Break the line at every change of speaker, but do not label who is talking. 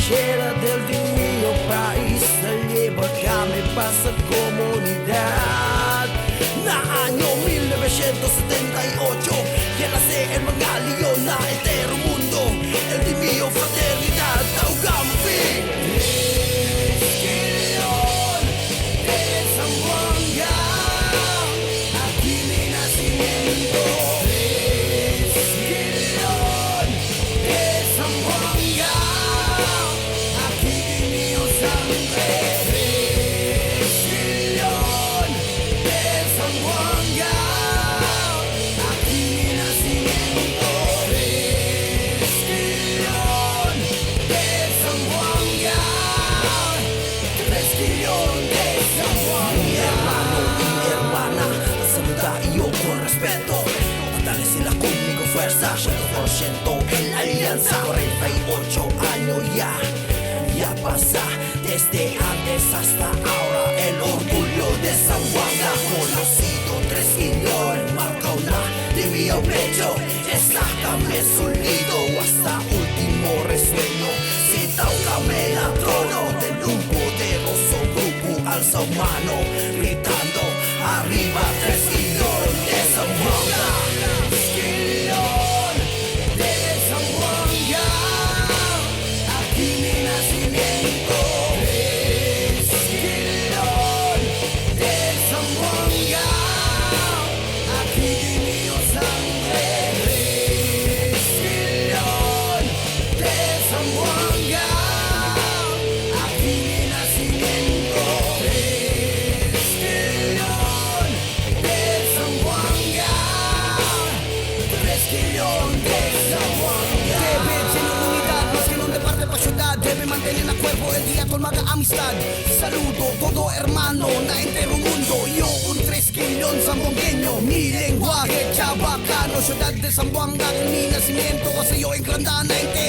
trinchera del mio país, llevarme pasa comunidad. Na año 1978, ya nace el Mangalio na entero mundo, el di mio fraternidad, taugamos fin. Fuerza, 100% en la alianza. 48 años ya pasa, desde antes hasta ahora. El orgullo de San Juan ha conocido 3 millones, marca una de mi pecho. Destácame su nido hasta último resuello. Si tócame la trono de un poderoso grupo, alza mano gritando arriba 3 millones de San Juan. Debe mantener a cuerpo el día con maga amistad. Saludo todo hermano na entero mundo. Yo un 3 kilón zambongueño. Mi lenguaje chabacano, ciudad de Zamboanga, mi nacimiento. Paseo en Grandana entero.